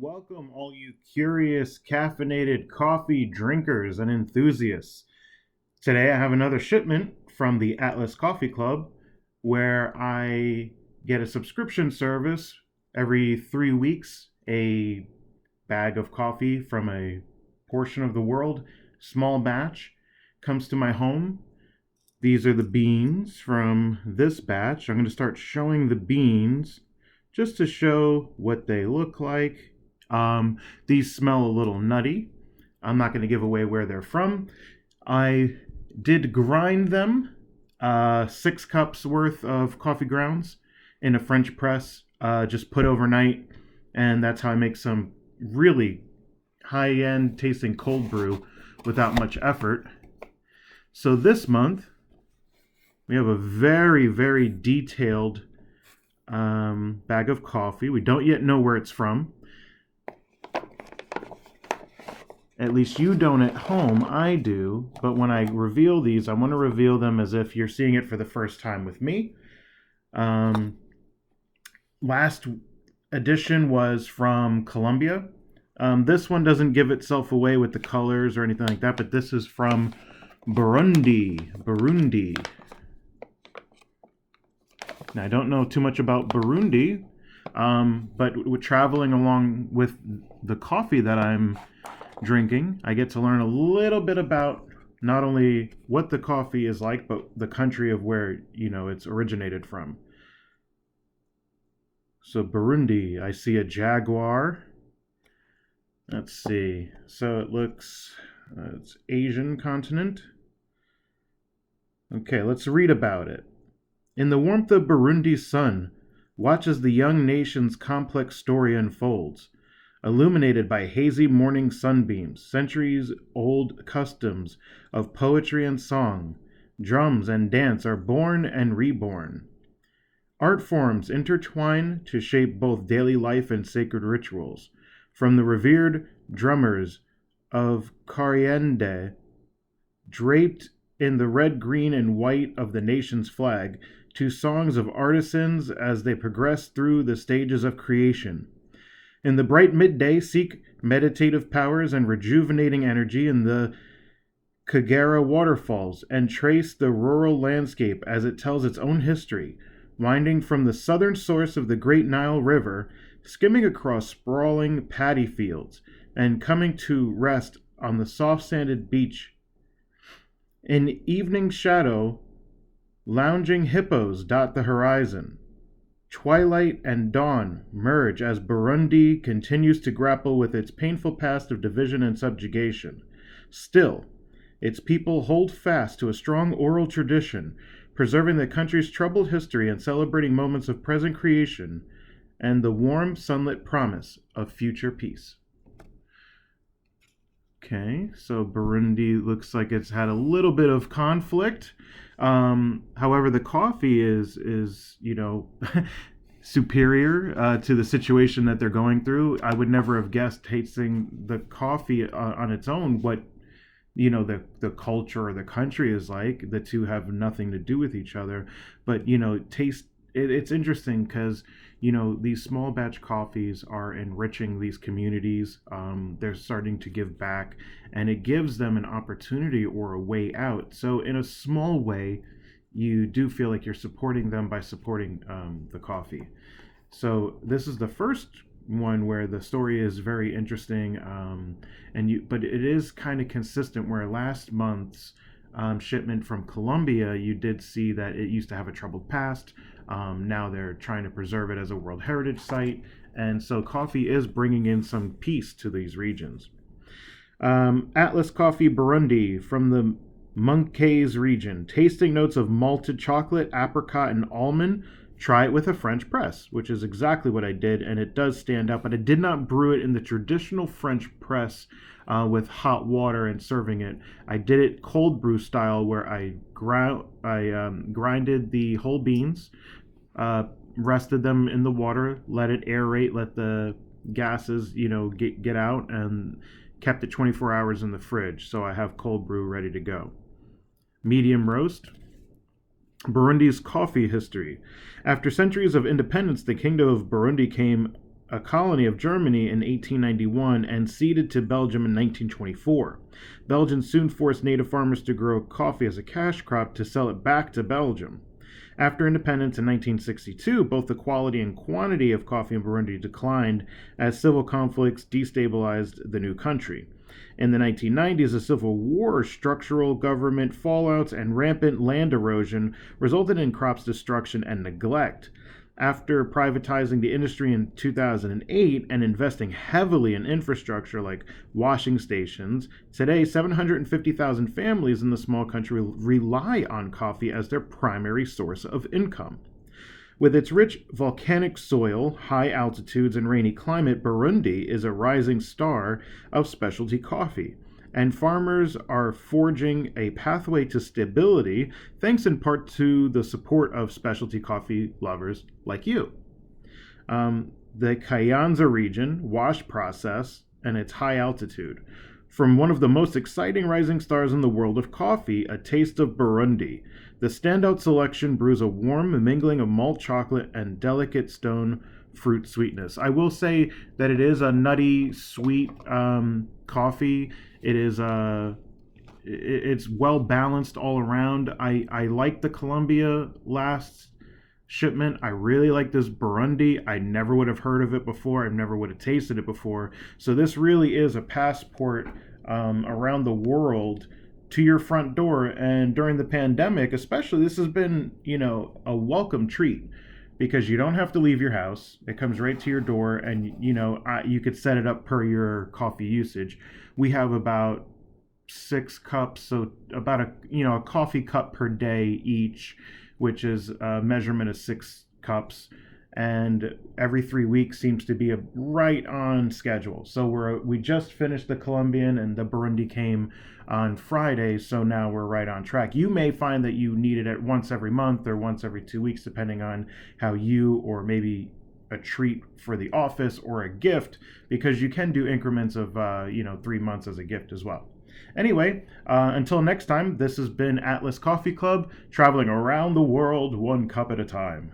Welcome, all you curious caffeinated coffee drinkers and enthusiasts. Today, I have another shipment from the Atlas Coffee Club where I get a subscription service every 3 weeks, a bag of coffee from a portion of the world, small batch, comes to my home. These are the beans from this batch. I'm going to start showing the beans just to show what they look like. These smell a little nutty. I'm not going to give away where they're from. I did grind them, 6 cups worth of coffee grounds in a French press, just put overnight, and that's how I make some really high end tasting cold brew without much effort. So this month, we have a very, very detailed bag of coffee. We don't yet know where it's from. At least you don't at home. I do. But when I reveal these, I want to reveal them as if you're seeing it for the first time with me. Last edition was from Colombia. This one doesn't give itself away with the colors or anything like that, but this is from Burundi. Burundi. Now, I don't know too much about Burundi, but traveling along with the coffee that I'm drinking, I get to learn a little bit about not only what the coffee is like, but the country of where, it's originated from. So Burundi, I see a jaguar. Let's see. So it looks, it's Asian continent. Okay, let's read about it. In the warmth of Burundi's sun, watch as the young nation's complex story unfolds. Illuminated by hazy morning sunbeams, centuries-old customs of poetry and song, drums and dance are born and reborn. Art forms intertwine to shape both daily life and sacred rituals. From the revered drummers of Cariende, draped in the red, green, and white of the nation's flag, to songs of artisans as they progress through the stages of creation. In the bright midday, seek meditative powers and rejuvenating energy in the Kagera waterfalls and trace the rural landscape as it tells its own history, winding from the southern source of the Great Nile River, skimming across sprawling paddy fields, and coming to rest on the soft-sanded beach. In evening shadow, lounging hippos dot the horizon. Twilight and dawn merge as Burundi continues to grapple with its painful past of division and subjugation. Still, its people hold fast to a strong oral tradition, preserving the country's troubled history and celebrating moments of present creation and the warm, sunlit promise of future peace. Okay, so Burundi looks like it's had a little bit of conflict. However, the coffee is superior to the situation that they're going through. I would never have guessed tasting the coffee on its own what the culture or the country is like. The two have nothing to do with each other, but taste. It's interesting because these small batch coffees are enriching these communities. They're starting to give back, and it gives them an opportunity or a way out. So in a small way, you do feel like you're supporting them by supporting the coffee. So this is the first one where the story is very interesting, but it is kind of consistent. Where last month's shipment from Colombia, you did see that it used to have a troubled past. Now they're trying to preserve it as a World Heritage Site, and so coffee is bringing in some peace to these regions. Atlas Coffee Burundi from the Moncaze region. Tasting notes of malted chocolate, apricot, and almond. Try it with a French press, which is exactly what I did, and it does stand out, but I did not brew it in the traditional French press with hot water and serving it. I did it cold brew style, where I grinded the whole beans, rested them in the water, let it aerate, let the gases, get out, and kept it 24 hours in the fridge. So I have cold brew ready to go. Medium roast. Burundi's coffee history. After centuries of independence, the kingdom of Burundi came a colony of Germany in 1891 and ceded to Belgium in 1924. Belgium soon forced native farmers to grow coffee as a cash crop to sell it back to Belgium. After independence in 1962, both the quality and quantity of coffee in Burundi declined as civil conflicts destabilized the new country. In the 1990s, a civil war, structural government fallouts, and rampant land erosion resulted in crops destruction and neglect. After privatizing the industry in 2008 and investing heavily in infrastructure like washing stations, today 750,000 families in the small country rely on coffee as their primary source of income. With its rich volcanic soil, high altitudes, and rainy climate, Burundi is a rising star of specialty coffee, and farmers are forging a pathway to stability thanks in part to the support of specialty coffee lovers like you. The Kayanza region, wash process, and its high altitude. From one of the most exciting rising stars in the world of coffee, a taste of Burundi. The standout selection brews a warm mingling of malt chocolate and delicate stone fruit sweetness. I will say that it is a nutty, sweet coffee. It's well balanced all around. I like the Colombia last shipment. I really like this Burundi. I never would have heard of it before. I never would have tasted it before. So this really is a passport around the world to your front door. And during the pandemic, especially, this has been, a welcome treat because you don't have to leave your house. It comes right to your door, and you could set it up per your coffee usage. We have about 6 cups, so about a coffee cup per day each, which is a measurement of 6 cups, and every 3 weeks seems to be right on schedule. So we just finished the Colombian, and the Burundi came on Friday, so now we're right on track. You may find that you need it at once every month or once every 2 weeks, depending on how you, or maybe a treat for the office or a gift, because you can do increments of 3 months as a gift as well. Anyway, until next time, this has been Atlas Coffee Club, traveling around the world 1 cup at a time.